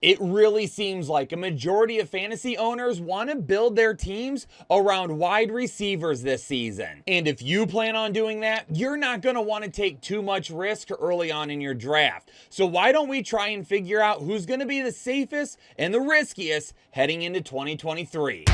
It really seems like a majority of fantasy owners want to build their teams around wide receivers this season. And if you plan on doing that, you're not going to want to take too much risk early on in your draft. So why don't we try and figure out who's going to be the safest and the riskiest heading into 2023.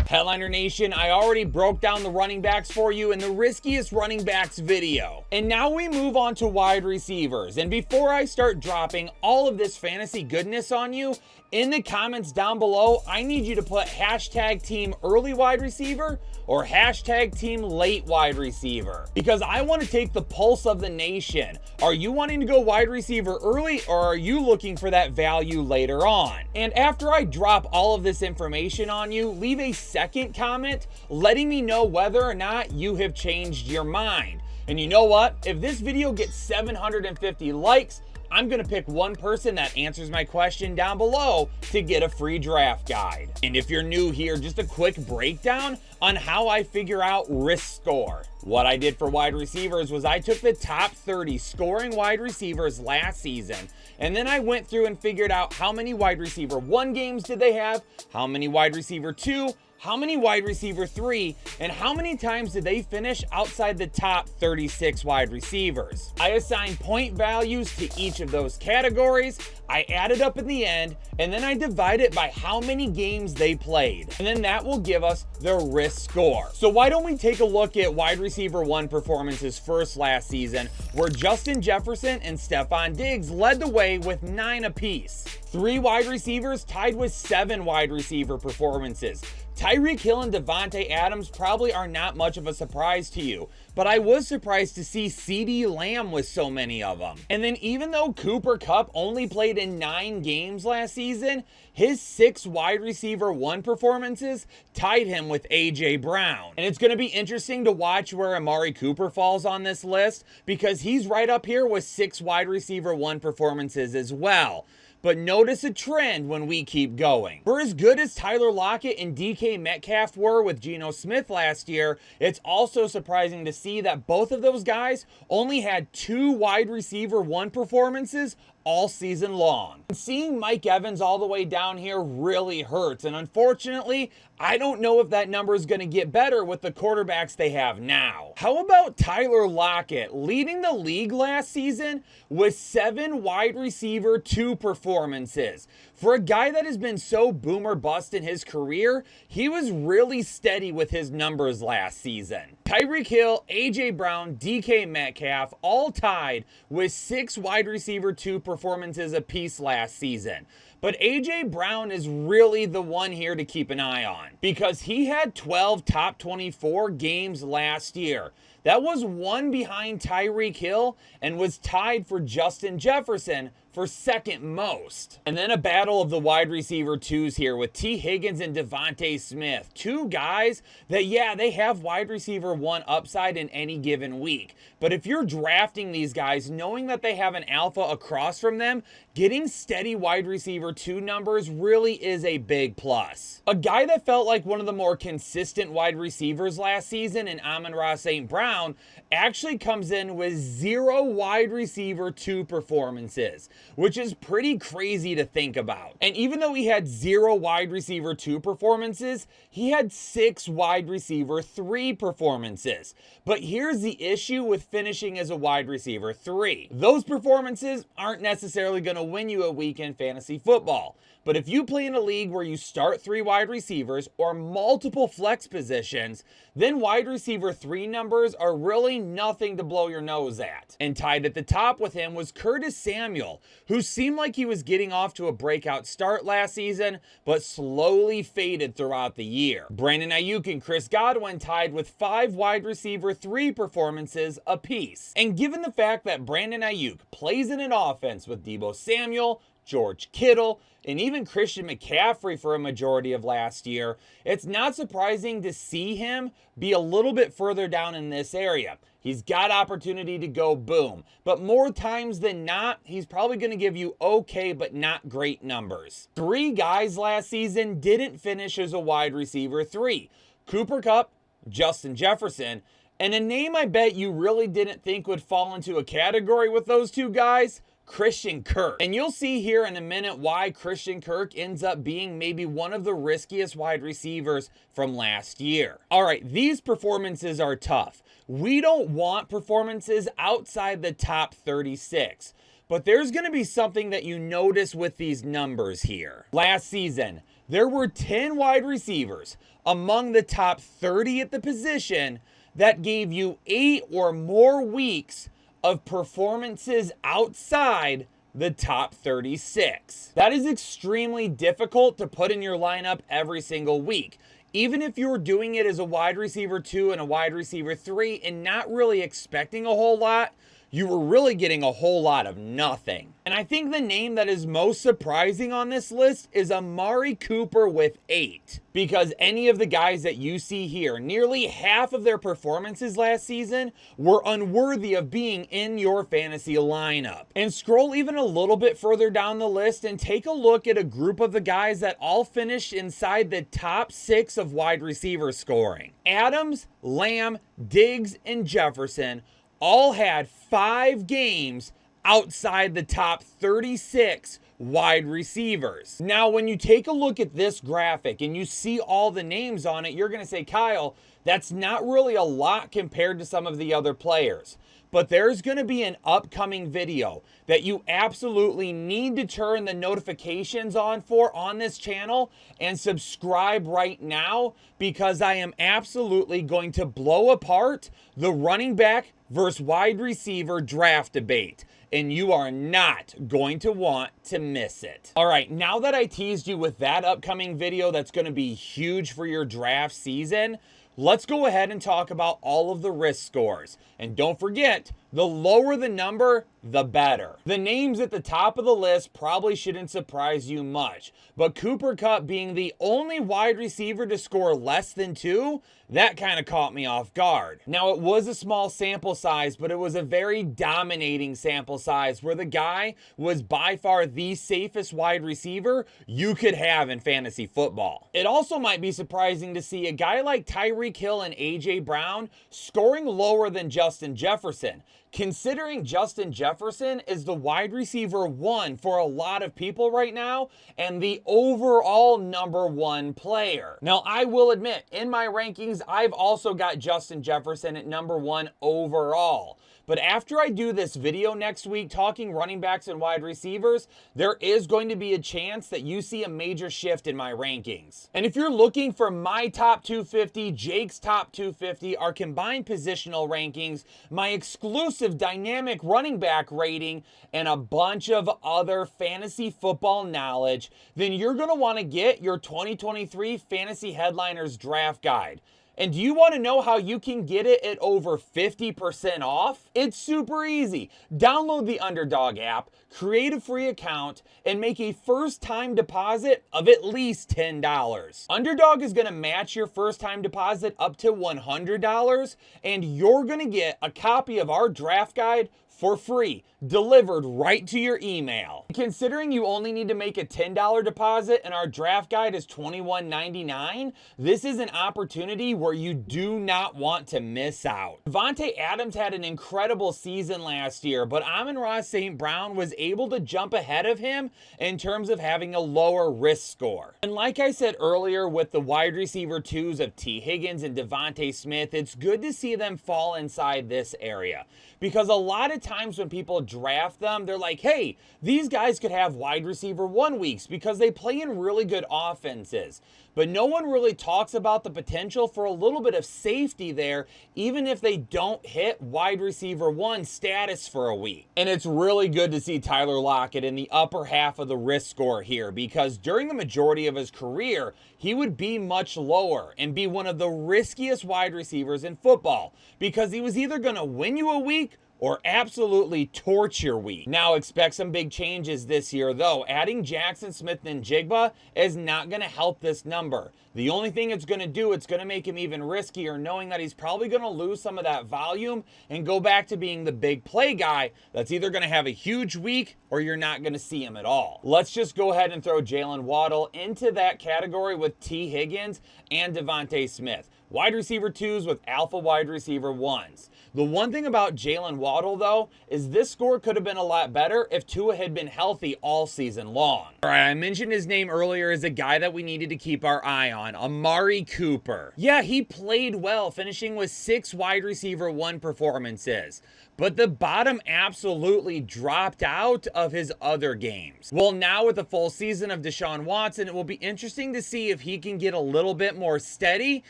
Headliner Nation, I already broke down the running backs for you in the riskiest running backs video. And now we move on to wide receivers. And before I start dropping all of this fantasy goodness on you, in the comments down below, I need you to put hashtag team early wide receiver or hashtag team late wide receiver, because I want to take the pulse of the nation. Are you wanting to go wide receiver early, or are you looking for that value later on? And after I drop all of this information on you, leave a second comment letting me know whether or not you have changed your mind. And you know what? If this video gets 750 likes, I'm gonna pick one person that answers my question down below to get a free draft guide. And if you're new here, just a quick breakdown on how I figure out risk score. What I did for wide receivers was I took the top 30 scoring wide receivers last season, and then I went through and figured out how many wide receiver 1 games did they have, how many wide receiver 2, how many wide receiver 3, and how many times did they finish outside the top 36 wide receivers. I assigned point values to each of those categories, I added up in the end, and then I divide it by how many games they played. And then that will give us their risk score. So why don't we take a look at wide receiver 1 performances first last season, where Justin Jefferson and Stephon Diggs led the way with 9 apiece. 3 wide receivers tied with 7 wide receiver performances. Tyreek Hill and Devontae Adams probably are not much of a surprise to you, but I was surprised to see CeeDee Lamb with so many of them. And then even though Cooper Kupp only played in 9 games last season, his 6 wide receiver 1 performances tied him with AJ Brown. And it's going to be interesting to watch where Amari Cooper falls on this list, because he's right up here with 6 wide receiver 1 performances as well. But notice a trend when we keep going. For as good as Tyler Lockett and DK Metcalf were with Geno Smith last year, it's also surprising to see that both of those guys only had 2 wide receiver 1 performances all season long. And seeing Mike Evans all the way down here really hurts, and unfortunately, I don't know if that number is going to get better with the quarterbacks they have now. How about Tyler Lockett leading the league last season with 7 wide receiver 2 performances? For a guy that has been so boom or bust in his career, he was really steady with his numbers last season. Tyreek Hill, AJ Brown, DK Metcalf all tied with 6 wide receiver 2 performances apiece last season. But AJ Brown is really the one here to keep an eye on, because he had 12 top 24 games last year. That was 1 behind Tyreek Hill and was tied for Justin Jefferson for second most. And then a battle of the wide receiver 2s here with T. Higgins and Devontae Smith. 2 guys that, yeah, they have wide receiver 1 upside in any given week. But if you're drafting these guys knowing that they have an alpha across from them, getting steady wide receiver 2 numbers really is a big plus. A guy that felt like one of the more consistent wide receivers last season in Amon-Ra St. Brown actually comes in with 0 wide receiver 2 performances, which is pretty crazy to think about. And even though he had 0 wide receiver 2 performances, he had 6 wide receiver 3 performances. But here's the issue with finishing as a wide receiver 3. Those performances aren't necessarily going to win you a week in fantasy football. But if you play in a league where you start 3 wide receivers or multiple flex positions, then wide receiver 3 numbers are really nothing to blow your nose at. And tied at the top with him was Curtis Samuel, who seemed like he was getting off to a breakout start last season, but slowly faded throughout the year. Brandon Ayuk and Chris Godwin tied with 5 wide receiver 3 performances apiece. And given the fact that Brandon Ayuk plays in an offense with Deebo Samuel, George Kittle, and even Christian McCaffrey for a majority of last year, it's not surprising to see him be a little bit further down in this area. He's got opportunity to go boom, but more times than not, he's probably going to give you okay but not great numbers. 3 guys last season didn't finish as a wide receiver 3. Cooper Kupp, Justin Jefferson, and a name I bet you really didn't think would fall into a category with those 2 guys, Christian Kirk. And you'll see here in a minute why Christian Kirk ends up being maybe one of the riskiest wide receivers from last year. All right, these performances are tough. We don't want performances outside the top 36. But there's going to be something that you notice with these numbers here. Last season, there were 10 wide receivers among the top 30 at the position that gave you 8 or more weeks of performances outside the top 36. That is extremely difficult to put in your lineup every single week. Even if you were doing it as a wide receiver 2 and a wide receiver 3 and not really expecting a whole lot, you were really getting a whole lot of nothing. And I think the name that is most surprising on this list is Amari Cooper with 8. Because any of the guys that you see here, nearly half of their performances last season were unworthy of being in your fantasy lineup. And scroll even a little bit further down the list and take a look at a group of the guys that all finished inside the top 6 of wide receiver scoring. Adams, Lamb, Diggs, and Jefferson all had 5 games outside the top 36 wide receivers. Now, when you take a look at this graphic and you see all the names on it, you're going to say, Kyle, that's not really a lot compared to some of the other players. But there's going to be an upcoming video that you absolutely need to turn the notifications on for on this channel and subscribe right now, because I am absolutely going to blow apart the running back versus wide receiver draft debate. And you are not going to want to miss it. All right, now that I teased you with that upcoming video that's going to be huge for your draft season, let's go ahead and talk about all of the risk scores. And don't forget, the lower the number, the better. The names at the top of the list probably shouldn't surprise you much, but Cooper Kupp being the only wide receiver to score less than 2, that kind of caught me off guard. Now, it was a small sample size, but it was a very dominating sample size where the guy was by far the safest wide receiver you could have in fantasy football. It also might be surprising to see a guy like Tyreek Hill and A.J. Brown scoring lower than Justin Jefferson, considering Justin Jefferson is the wide receiver 1 for a lot of people right now and the overall number 1 player. Now, I will admit, in my rankings, I've also got Justin Jefferson at number 1 overall. But after I do this video next week talking running backs and wide receivers, there is going to be a chance that you see a major shift in my rankings. And if you're looking for my top 250, Jake's top 250, our combined positional rankings, my exclusive dynamic running back rating, and a bunch of other fantasy football knowledge, then you're going to want to get your 2023 Fantasy Headliners Draft Guide. And do you want to know how you can get it at over 50% off? It's super easy. Download the Underdog app, create a free account, and make a first-time deposit of at least $10. Underdog is going to match your first-time deposit up to $100, and you're going to get a copy of our draft guide for free, delivered right to your email. Considering you only need to make a $10 deposit and our draft guide is $21.99, this is an opportunity where you do not want to miss out. Davante Adams had an incredible season last year, but Amon-Ra St. Brown was able to jump ahead of him in terms of having a lower risk score. And like I said earlier with the wide receiver 2s of T. Higgins and Devontae Smith, it's good to see them fall inside this area. Because a lot of times when people draft them, they're like, hey, these guys could have wide receiver 1 weeks because they play in really good offenses. But no one really talks about the potential for a little bit of safety there, even if they don't hit wide receiver 1 status for a week. And it's really good to see Tyler Lockett in the upper half of the risk score here, because during the majority of his career, he would be much lower and be one of the riskiest wide receivers in football, because he was either going to win you a week or absolutely torch your week. Now, expect some big changes this year, though. Adding Jackson Smith-Njigba is not going to help this number. The only thing it's going to do, it's going to make him even riskier, knowing that he's probably going to lose some of that volume and go back to being the big play guy that's either going to have a huge week or you're not going to see him at all. Let's just go ahead and throw Jalen Waddle into that category with T. Higgins and Devontae Smith. wide receiver 2s with alpha wide receiver 1s. The one thing about Jalen Waddle, though, is this score could have been a lot better if Tua had been healthy all season long. All right, I mentioned his name earlier as a guy that we needed to keep our eye on, Amari Cooper. Yeah, he played well, finishing with 6 wide receiver 1 performances. But the bottom absolutely dropped out of his other games. Well, now with the full season of Deshaun Watson, it will be interesting to see if he can get a little bit more steady,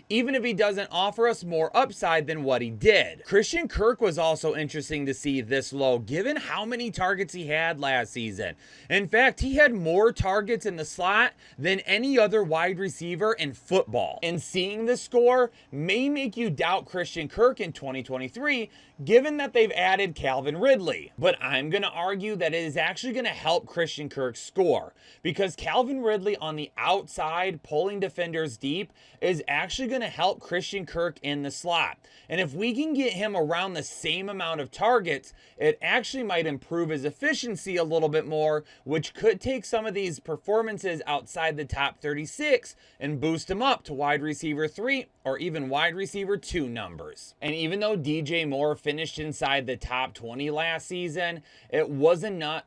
even if he doesn't offer us more upside than what he did. Christian Kirk was also interesting to see this low, given how many targets he had last season. In fact, he had more targets in the slot than any other wide receiver in football. And seeing this score may make you doubt Christian Kirk in 2023, given that they've added Calvin Ridley. But I'm going to argue that it is actually going to help Christian Kirk score, because Calvin Ridley on the outside pulling defenders deep is actually going to help Christian Kirk in the slot. And if we can get him around the same amount of targets, it actually might improve his efficiency a little bit more, which could take some of these performances outside the top 36 and boost him up to wide receiver 3 or even wide receiver 2 numbers. And even though DJ Moore finished inside the top 20 last season, it wasn't enough.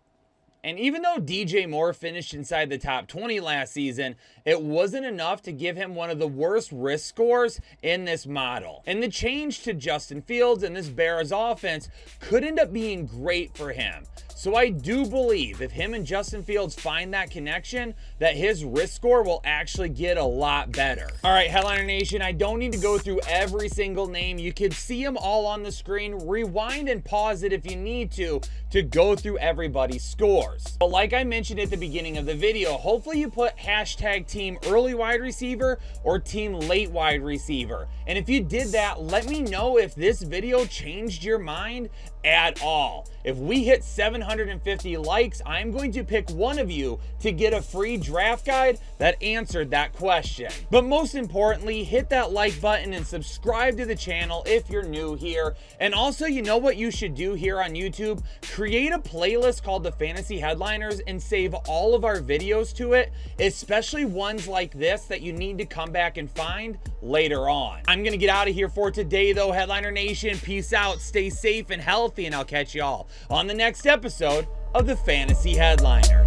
And even though DJ Moore finished inside the top 20 last season, it wasn't enough to give him one of the worst risk scores in this model. And the change to Justin Fields and this Bears offense could end up being great for him. So I do believe if him and Justin Fields find that connection, that his risk score will actually get a lot better. All right, Headliner Nation, I don't need to go through every single name. You can see them all on the screen. Rewind and pause it if you need to go through everybody's scores. But like I mentioned at the beginning of the video, hopefully you put hashtag team early wide receiver or team late wide receiver. And if you did that, let me know if this video changed your mind at all. If we hit 750 likes, I'm going to pick one of you to get a free draft guide that answered that question. But most importantly, hit that like button and subscribe to the channel if you're new here. And also, you know what you should do here on YouTube? Create a playlist called the Fantasy Headliners and save all of our videos to it, especially ones like this that you need to come back and find later on. I'm gonna get out of here for today though, Headliner Nation. Peace out, stay safe and healthy, and I'll catch y'all on the next episode of the Fantasy Headliner.